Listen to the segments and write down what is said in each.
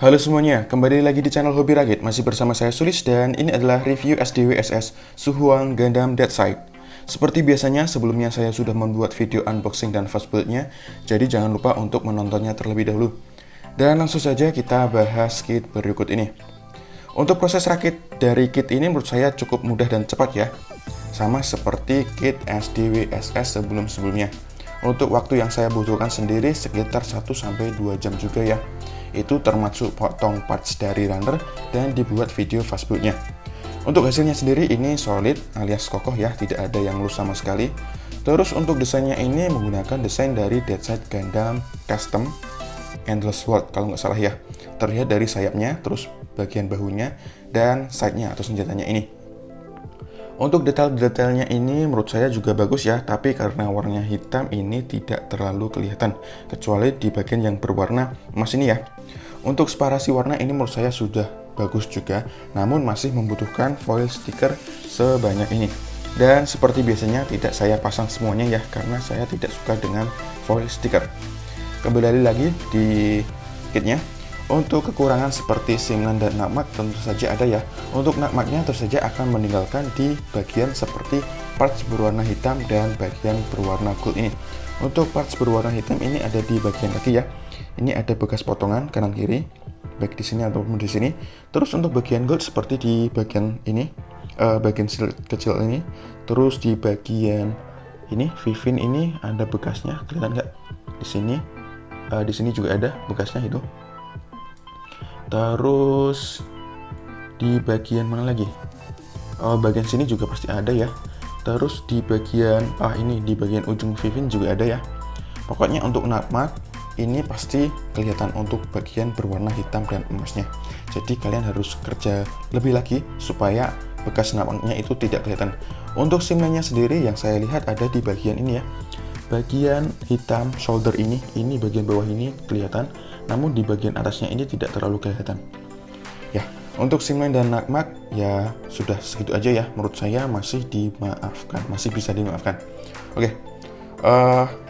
Halo semuanya, kembali lagi di channel Hobi Rakit. Masih bersama saya Sulis dan ini adalah review SDWSS Suhuang Gundam Deadside. Seperti biasanya, sebelumnya saya sudah membuat video unboxing dan fast build-nya, jadi jangan lupa untuk menontonnya terlebih dahulu. Dan langsung saja kita bahas kit berikut ini. Untuk proses rakit dari kit ini menurut saya cukup mudah dan cepat ya. Sama seperti kit SDWSS sebelum-sebelumnya. Untuk waktu yang saya butuhkan sendiri sekitar 1-2 jam juga ya. Itu termasuk potong parts dari runner dan dibuat video fast build-nya. Untuk hasilnya sendiri ini solid alias kokoh ya, tidak ada yang loose sama sekali. Terus untuk desainnya ini menggunakan desain dari Deadside Gundam Custom Endless World kalau nggak salah ya. Terlihat dari sayapnya, terus bagian bahunya, dan side-nya atau senjatanya ini. Untuk detail-detailnya ini menurut saya juga bagus ya, tapi karena warnanya hitam ini tidak terlalu kelihatan, kecuali di bagian yang berwarna emas ini ya. Untuk separasi warna ini menurut saya sudah bagus juga, namun masih membutuhkan foil stiker sebanyak ini. Dan seperti biasanya tidak saya pasang semuanya ya, karena saya tidak suka dengan foil stiker. Kembali lagi di kitnya. Untuk kekurangan seperti simlan dan nakmak tentu saja ada ya. Untuk nakmaknya tentu saja akan meninggalkan di bagian seperti parts berwarna hitam dan bagian berwarna gold ini. Untuk parts berwarna hitam ini ada di bagian kaki ya. Ini ada bekas potongan kanan kiri, baik di sini ataupun di sini. Terus untuk bagian gold seperti di bagian ini, bagian kecil ini. Terus di bagian ini, Vivin ini ada bekasnya, kelihatan nggak? Di sini juga ada bekasnya itu. Terus di bagian mana lagi? Bagian sini juga pasti ada ya. Terus di bagian ini di bagian ujung Vivin juga ada ya. Pokoknya untuk nakmak ini pasti kelihatan untuk bagian berwarna hitam dan emasnya. Jadi kalian harus kerja lebih lagi supaya bekas nakmaknya itu tidak kelihatan. Untuk simlannya sendiri yang saya lihat ada di bagian ini ya. Bagian hitam shoulder ini bagian bawah ini kelihatan, namun di bagian atasnya ini tidak terlalu kelihatan. Ya, untuk simline dan nakmak ya sudah segitu aja ya. Menurut saya masih dimaafkan, masih bisa dimaafkan. Oke,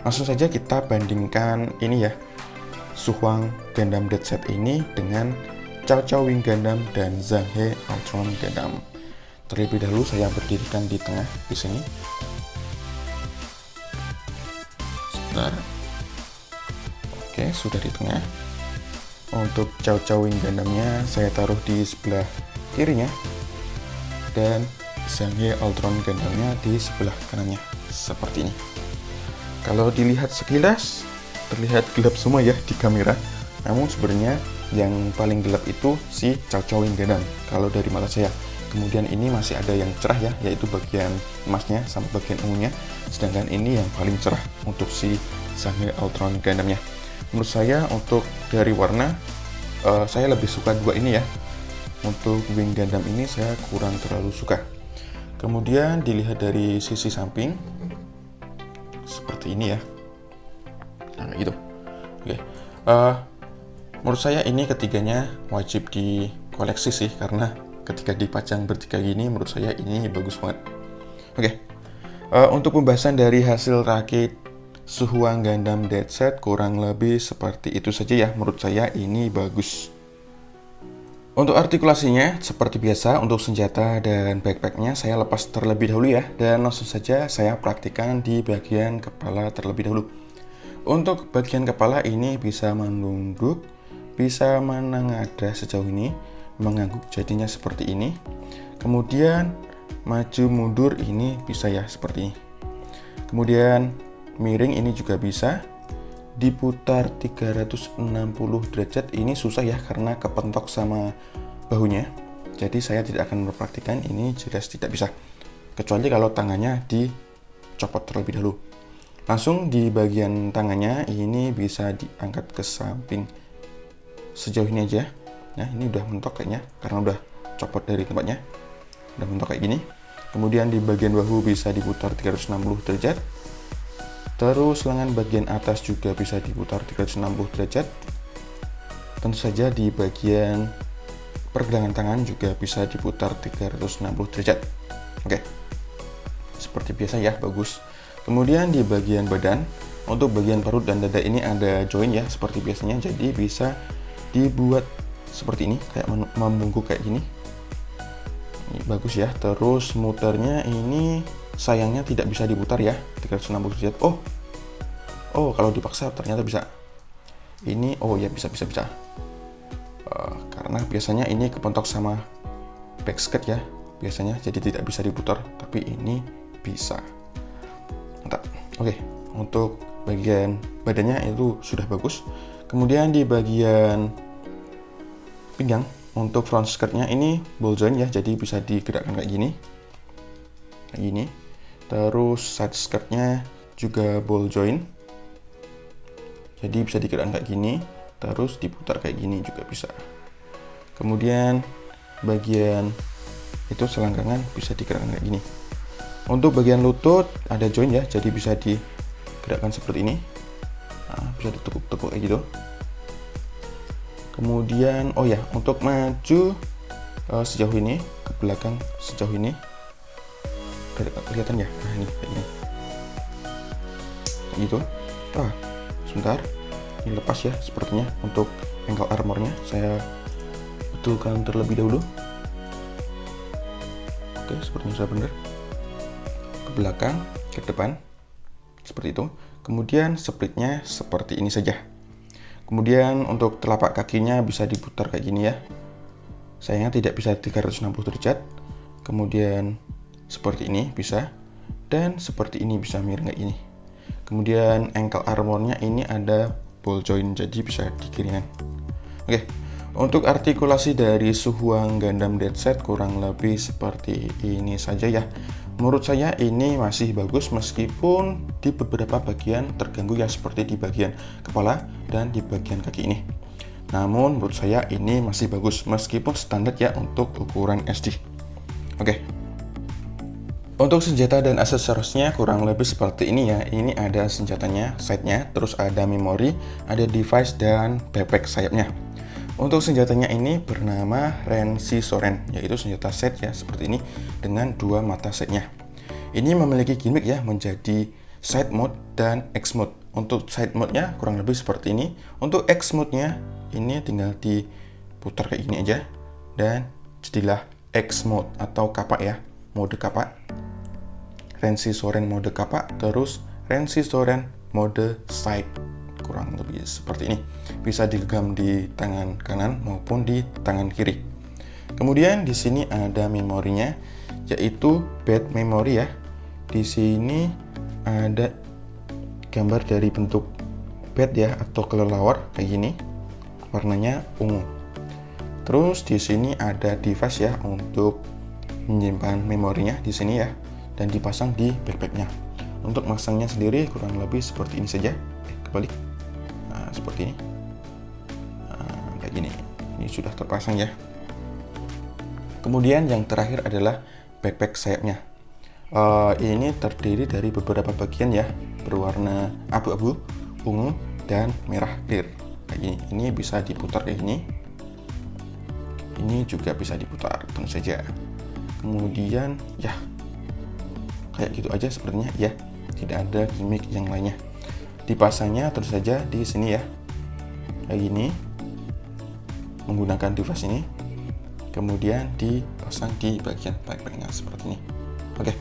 langsung saja kita bandingkan ini ya, Suhuang Gundam Deadside ini dengan Chow Chow Wing Gundam dan Zanghe Ultron Gundam. Terlebih dahulu saya berdirikan di tengah di sini. Oke, sudah di tengah. Untuk Chow Chow Wing Gundamnya saya taruh di sebelah kirinya, dan Zanghe Ultron Gundamnya di sebelah kanannya, seperti ini. Kalau dilihat sekilas terlihat gelap semua ya di kamera, namun sebenarnya yang paling gelap itu si Chow Chow Wing Gundam kalau dari mata saya. Kemudian ini masih ada yang cerah ya, yaitu bagian emasnya sama bagian ungunya. Sedangkan ini yang paling cerah untuk si Zanghe Ultron Gundamnya. Menurut saya untuk dari warna, saya lebih suka dua ini ya. Untuk Wing Gundam ini saya kurang terlalu suka. Kemudian dilihat dari sisi samping, seperti ini ya. Nah gitu. Oke. Menurut saya ini ketiganya wajib dikoleksi sih, karena ketika dipajang bertiga gini menurut saya ini bagus banget. Oke. Untuk pembahasan dari hasil rakit Suhuang Gundam Deadside kurang lebih seperti itu saja ya. Menurut saya ini bagus. Untuk artikulasinya seperti biasa, untuk senjata dan backpacknya saya lepas terlebih dahulu ya, dan langsung saja saya praktikkan di bagian kepala terlebih dahulu. Untuk bagian kepala ini bisa menunduk, bisa menengadah sejauh ini, mengangguk jadinya seperti ini. Kemudian maju mundur ini bisa ya seperti ini. Kemudian miring ini juga bisa. Diputar 360 derajat ini susah ya karena kepentok sama bahunya. Jadi saya tidak akan mempraktikkan, ini jelas tidak bisa. Kecuali kalau tangannya dicopot terlebih dahulu. Langsung di bagian tangannya ini bisa diangkat ke samping sejauh ini aja. Nah ini udah mentok kayaknya karena udah copot dari tempatnya. Udah mentok kayak gini. Kemudian di bagian bahu bisa diputar 360 derajat. Terus lengan bagian atas juga bisa diputar 360 derajat. Tentu saja di bagian pergelangan tangan juga bisa diputar 360 derajat. Oke. Seperti biasa ya, bagus. Kemudian di bagian badan, untuk bagian perut dan dada ini ada join ya seperti biasanya, jadi bisa dibuat seperti ini, kayak membungkuk kayak gini. Ini bagus ya. Terus muternya ini sayangnya tidak bisa diputar ya 360 derajat. Oh kalau dipaksa ternyata bisa. Ini ya bisa. Karena biasanya ini kepentok sama backskirt ya biasanya, jadi tidak bisa diputar, tapi ini bisa. Mantap. Oke, untuk bagian badannya itu sudah bagus. Kemudian di bagian pinggang, untuk front skirtnya ini ball joint ya, jadi bisa digerakkan kayak gini. Terus side skirtnya juga ball joint, jadi bisa digerakkan kayak gini, terus diputar kayak gini juga bisa. Kemudian bagian itu selangkangan bisa digerakkan kayak gini. Untuk bagian lutut ada joint ya, jadi bisa digerakkan seperti ini. Bisa ditekuk-tekuk kayak gitu. Kemudian untuk maju sejauh ini, ke belakang sejauh ini, kelihatan ya? Nah ini kayak gini, gitu. Sebentar, ini lepas ya sepertinya. Untuk ankle armornya saya betulkan terlebih dahulu. Oke, sepertinya sudah benar. Ke belakang, ke depan, seperti itu. Kemudian splitnya seperti ini saja. Kemudian untuk telapak kakinya bisa diputar kayak gini ya. Sayangnya tidak bisa 360 derajat. Kemudian seperti ini bisa, dan seperti ini bisa miring kayak gini. Kemudian ankle armornya ini ada ball joint, jadi bisa di kirian. Oke, untuk artikulasi dari Soohwang Gundam Dead-Set kurang lebih seperti ini saja ya. Menurut saya ini masih bagus, meskipun di beberapa bagian terganggu ya, seperti di bagian kepala dan di bagian kaki ini. Namun menurut saya ini masih bagus, meskipun standar ya untuk ukuran SD. Oke. Untuk senjata dan aksesorisnya kurang lebih seperti ini ya. Ini ada senjatanya, sight-nya, terus ada memori, ada device, dan backpack sayapnya. Untuk senjatanya ini bernama Renshi Soren, yaitu senjata set ya seperti ini dengan dua mata setnya. Ini memiliki gimmick ya, menjadi side mode dan X mode. Untuk side mode-nya kurang lebih seperti ini. Untuk X mode-nya ini tinggal diputar kayak gini aja dan jadilah X mode atau kapak ya, mode kapak. Renshi Soren mode kapak, terus Renshi Soren mode side. Kurang lebih seperti ini. Bisa digenggam di tangan kanan maupun di tangan kiri. Kemudian di sini ada memorinya, yaitu bed memory ya. Di sini ada gambar dari bentuk bed ya, atau kelelawar kayak gini. Warnanya ungu. Terus di sini ada device ya untuk menyimpan memorinya di sini ya, dan dipasang di backpacknya. Untuk masangnya sendiri kurang lebih seperti ini saja. Kebalik. Seperti ini. Kayak gini. Ini sudah terpasang ya. Kemudian yang terakhir adalah backpack sayapnya. Ini terdiri dari beberapa bagian ya, berwarna abu-abu, ungu, dan merah clear. Kayak gini. Ini bisa diputar kayak gini. Ini juga bisa diputar, tentu saja. Kemudian ya, kayak gitu aja sepertinya ya. Tidak ada gimmick yang lainnya. Dipasangnya terus saja di sini ya, kayak gini, menggunakan device ini. Kemudian dipasang di bagian backpacknya seperti ini. Oke.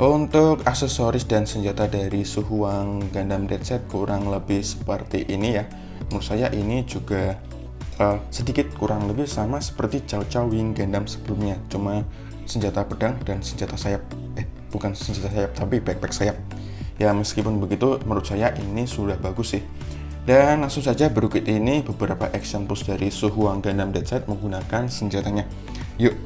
Untuk aksesoris dan senjata dari Soohwang Gundam Dead-Set kurang lebih seperti ini ya. Menurut saya ini juga sedikit kurang lebih sama seperti Chow Chow Wing Gundam sebelumnya, cuma senjata pedang dan senjata sayap. Bukan senjata sayap, tapi backpack sayap. Ya meskipun begitu, menurut saya ini sudah bagus sih. Dan langsung saja berikut ini beberapa action push dari Soohwang Gundam Dead-Set menggunakan senjatanya. Yuk.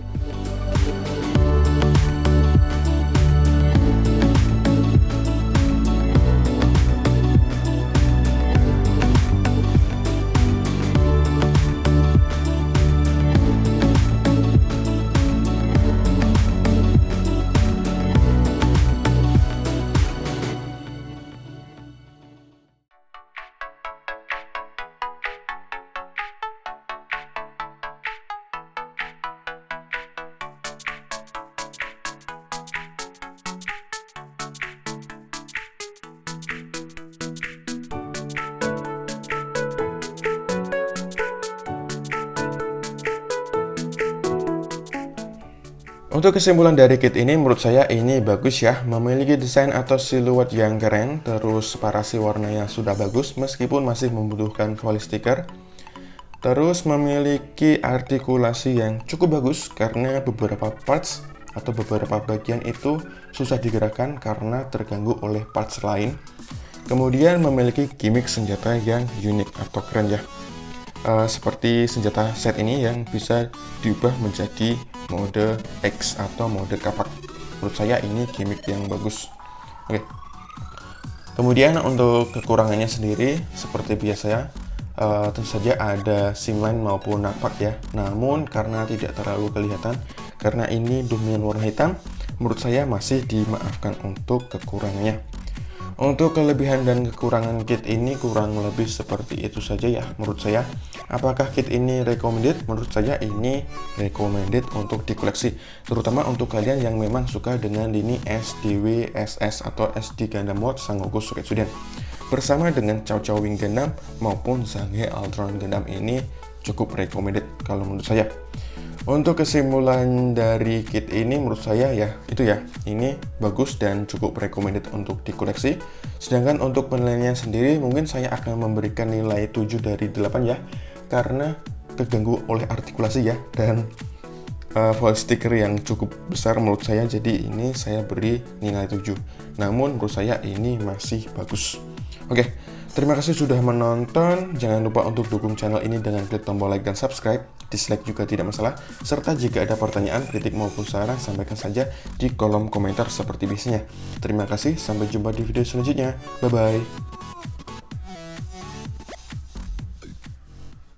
Untuk kesimpulan dari kit ini, menurut saya ini bagus ya, memiliki desain atau siluet yang keren, terus separasi warna yang sudah bagus meskipun masih membutuhkan volley sticker. Terus memiliki artikulasi yang cukup bagus karena beberapa parts atau beberapa bagian itu susah digerakkan karena terganggu oleh parts lain. Kemudian memiliki gimmick senjata yang unik atau keren ya. Seperti senjata set ini yang bisa diubah menjadi mode X atau mode kapak. Menurut saya ini gimmick yang bagus. Oke. Kemudian untuk kekurangannya sendiri seperti biasa, tentu saja ada simline maupun napak ya. Namun karena tidak terlalu kelihatan, karena ini dominan warna hitam, menurut saya masih dimaafkan untuk kekurangannya. Untuk kelebihan dan kekurangan kit ini kurang lebih seperti itu saja ya menurut saya. Apakah kit ini recommended? Menurut saya ini recommended untuk dikoleksi, terutama untuk kalian yang memang suka dengan lini SDW, SS atau SD Gundam Mode Sangoku Suiketsuden. Bersama dengan Chow Chow Wing Gundam maupun Zanghe Altron Gundam ini cukup recommended kalau menurut saya. Untuk kesimpulan dari kit ini menurut saya ya itu ya, ini bagus dan cukup recommended untuk dikoleksi. Sedangkan untuk penilaiannya sendiri mungkin saya akan memberikan nilai 7 dari 8 ya, karena keganggu oleh artikulasi ya dan volley sticker yang cukup besar menurut saya, jadi ini saya beri nilai 7. Namun menurut saya ini masih bagus. Oke, terima kasih sudah menonton. Jangan lupa untuk dukung channel ini dengan klik tombol like dan subscribe. Dislike juga tidak masalah. Serta jika ada pertanyaan, kritik maupun saran, sampaikan saja di kolom komentar seperti biasanya. Terima kasih, sampai jumpa di video selanjutnya. Bye-bye.